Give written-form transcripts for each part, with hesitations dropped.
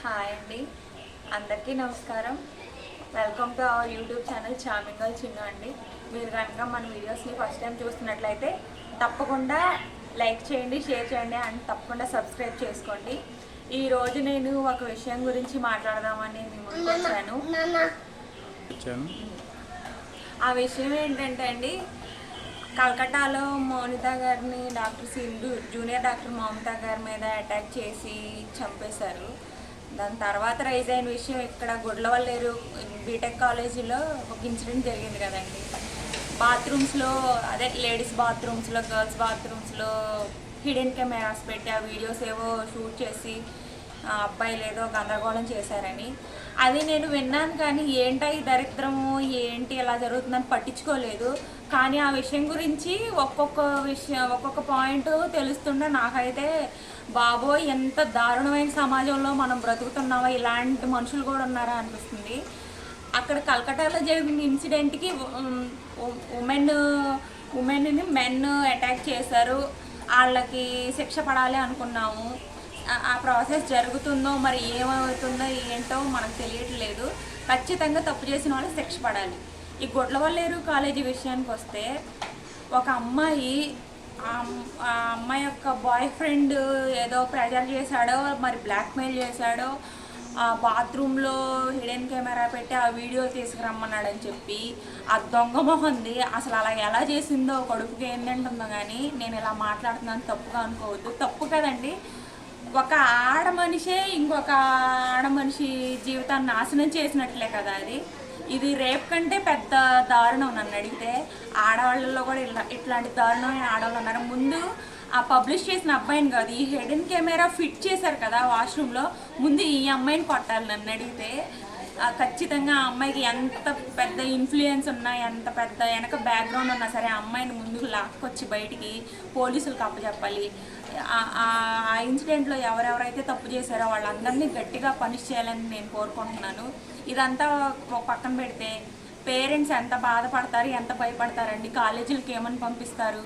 Hi అండి, అందరికీ నమస్కారం. Welcome to our YouTube channel చామింగల్ చిన్ను అండి. మీరు కనుక మన వీడియోస్ని ఫస్ట్ టైం చూస్తున్నట్లయితే తప్పకుండా లైక్ చేయండి, షేర్ చేయండి అండ్ తప్పకుండా సబ్స్క్రైబ్ చేసుకోండి. ఈరోజు నేను ఒక విషయం గురించి మాట్లాడదామని మీ ముందుకు వచ్చాను. ఆ విషయం ఏంటంటే అండి, కలకట్టాలో మౌనిత గారిని doctor Sindhu junior doctor Mounitha గారి మీద అటాక్ చేసి చంపేశారు. దాని తర్వాత రైజ్ అయిన విషయం ఇక్కడ గుడ్లవల్లేరు బీటెక్ కాలేజీలో ఒక ఇన్సిడెంట్ జరిగింది కదండి. బాత్రూమ్స్లో, అదే లేడీస్ బాత్రూమ్స్లో, గర్ల్స్ బాత్రూమ్స్లో హిడెన్ కెమెరాస్ పెట్టి ఆ వీడియోస్ ఏవో షూట్ చేసి అబ్బాయిలు ఏదో గందరగోళం చేశారని అది నేను విన్నాను. కానీ ఏంటో ఈ దరిద్రము, ఏంటి ఎలా జరుగుతుందని పట్టించుకోలేదు. కానీ ఆ విషయం గురించి ఒక్కొక్క పాయింట్ తెలుస్తుంటే నాకైతే బాబోయ్ ఎంత దారుణమైన సమాజంలో మనం బ్రతుకుతున్నామా, ఇలాంటి మనుషులు కూడా ఉన్నారా అనిపిస్తుంది. అక్కడ కలకట్టాలో జరిగిన ఇన్సిడెంట్కి ఉమెన్ని మెన్ అటాక్ చేశారు. వాళ్ళకి శిక్ష పడాలి అనుకున్నాము. ఆ ప్రాసెస్ జరుగుతుందో మరి ఏమవుతుందో ఏంటో మనకు తెలియట్లేదు. ఖచ్చితంగా తప్పు చేసిన వాళ్ళు శిక్ష పడాలి. ఈ గుడ్లవల్లేరు కాలేజీ విషయానికి వస్తే, ఒక అమ్మాయి ఆ అమ్మాయి యొక్క బాయ్ ఫ్రెండ్ ఏదో ప్రెజర్ చేశాడో మరి బ్లాక్మెయిల్ చేశాడో, ఆ బాత్రూంలో హిడెన్ కెమెరా పెట్టి ఆ వీడియో తీసుకురమ్మన్నాడని చెప్పి ఆ దొంగ మొహంది అసలు అలా ఎలా చేసిందో కడుపుకి ఏంటంటుందో. కానీ నేను ఇలా మాట్లాడుతున్నాను తప్పుగా అనుకోవద్దు. తప్పు కదండి. ఒక ఆడ మనిషే ఇంకొక ఆడ మనిషి జీవితాన్ని నాశనం చేసినట్లే కదా అది. ఇది రేప్ కంటే పెద్ద దారుణం నన్ను అడిగితే. ఆడవాళ్ళలో కూడా ఇట్లాంటి దారుణమైన ఆడవాళ్ళు ఉన్నారు. ముందు ఆ పబ్లిష్ చేసిన అబ్బాయిని కాదు, ఈ హిడెన్ కెమెరా ఫిట్ చేశారు కదా వాష్రూమ్లో, ముందు ఈ అమ్మాయిని కొట్టాలి నన్ను అడిగితే. ఖచ్చితంగా ఆ అమ్మాయికి ఎంత పెద్ద ఇన్ఫ్లుయెన్స్ ఉన్నా, ఎంత పెద్ద వెనక బ్యాక్గ్రౌండ్ ఉన్నా సరే ఆ అమ్మాయిని ముందుకు లాక్కొచ్చి బయటికి పోలీసులకు అప్పచెప్పాలి. ఆ ఇన్సిడెంట్లో ఎవరెవరైతే తప్పు చేశారో వాళ్ళందరినీ గట్టిగా పనిష్ చేయాలని నేను కోరుకుంటున్నాను. ఇదంతా పక్కన పెడితే పేరెంట్స్ ఎంత బాధపడతారు, ఎంత భయపడతారండి. కాలేజీలకి ఏమని పంపిస్తారు,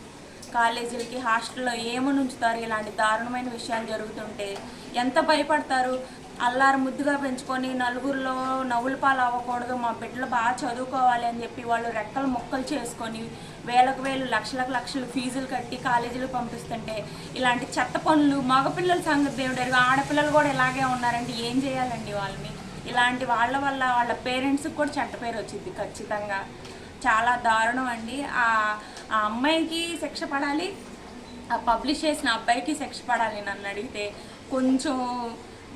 కాలేజీలకి హాస్టల్లో ఏమని ఉంచుతారు. ఇలాంటి దారుణమైన విషయాలు జరుగుతుంటే ఎంత భయపడతారు. అల్లారు ముద్దుగా పెంచుకొని నలుగురిలో నవ్వుల పాలు అవ్వకూడదు, మా బిడ్డలు బాగా చదువుకోవాలి అని చెప్పి వాళ్ళు రెక్కలు మొక్కలు చేసుకొని వేలకు వేలు లక్షలకు లక్షలు ఫీజులు కట్టి కాలేజీలు పంపిస్తుంటే ఇలాంటి చెత్త పనులు, మగపిల్లల సంగతి దేవుడు, ఆడపిల్లలు కూడా ఇలాగే ఉన్నారంటే ఏం చేయాలండి వాళ్ళని. ఇలాంటి వాళ్ళ వల్ల వాళ్ళ పేరెంట్స్కి కూడా చెడ్డ పేరు వచ్చింది ఖచ్చితంగా. చాలా దారుణం అండి. ఆ అమ్మాయికి శిక్ష పడాలి, ఆ పబ్లిష్ చేసిన అబ్బాయికి శిక్ష పడాలి. నన్ను అడిగితే కొంచెం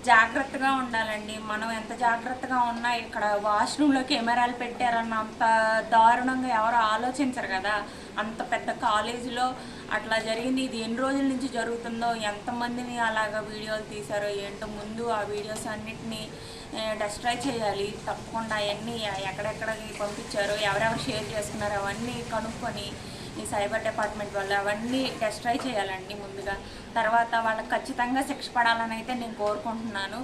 జాగ్రత్తగా ఉండాలండి. మనం ఎంత జాగ్రత్తగా ఉన్నా ఇక్కడ వాష్రూమ్లో కెమెరాలు పెట్టారన్న అంత దారుణంగా ఎవరు ఆలోచించరు కదా. అంత పెద్ద కాలేజీలో అట్లా జరిగింది. ఇది ఎన్ని రోజుల నుంచి జరుగుతుందో, ఎంతమందిని అలాగా వీడియోలు తీశారో ఏంటో. ముందు ఆ వీడియోస్ అన్నిటినీ డెస్ట్రాయ్ చేయాలి తప్పకుండా. అవన్నీ ఎక్కడెక్కడికి పంపించారో, ఎవరెవరు షేర్ చేసుకున్నారో అవన్నీ కనుక్కొని ఈ సైబర్ డిపార్ట్మెంట్ వల్ల అవన్నీ డెస్ట్రాయ్ చేయాలండి ముందుగా. తర్వాత వాళ్ళకి ఖచ్చితంగా శిక్ష పడాలని అయితే నేను కోరుకుంటున్నాను.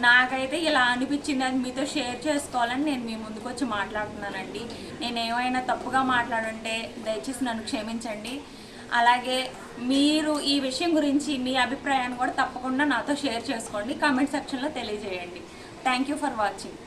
నాకైతే ఇలా అనిపించింది, అది మీతో షేర్ చేసుకోవాలని నేను మీ ముందుకు వచ్చి మాట్లాడుతున్నానండి. నేను ఏమైనా తప్పుగా మాట్లాడుంటే దయచేసి నన్ను క్షమించండి. అలాగే మీరు ఈ విషయం గురించి మీ అభిప్రాయాన్ని కూడా తప్పకుండా నాతో షేర్ చేసుకోండి, కామెంట్ సెక్షన్లో తెలియజేయండి. Thank you for watching.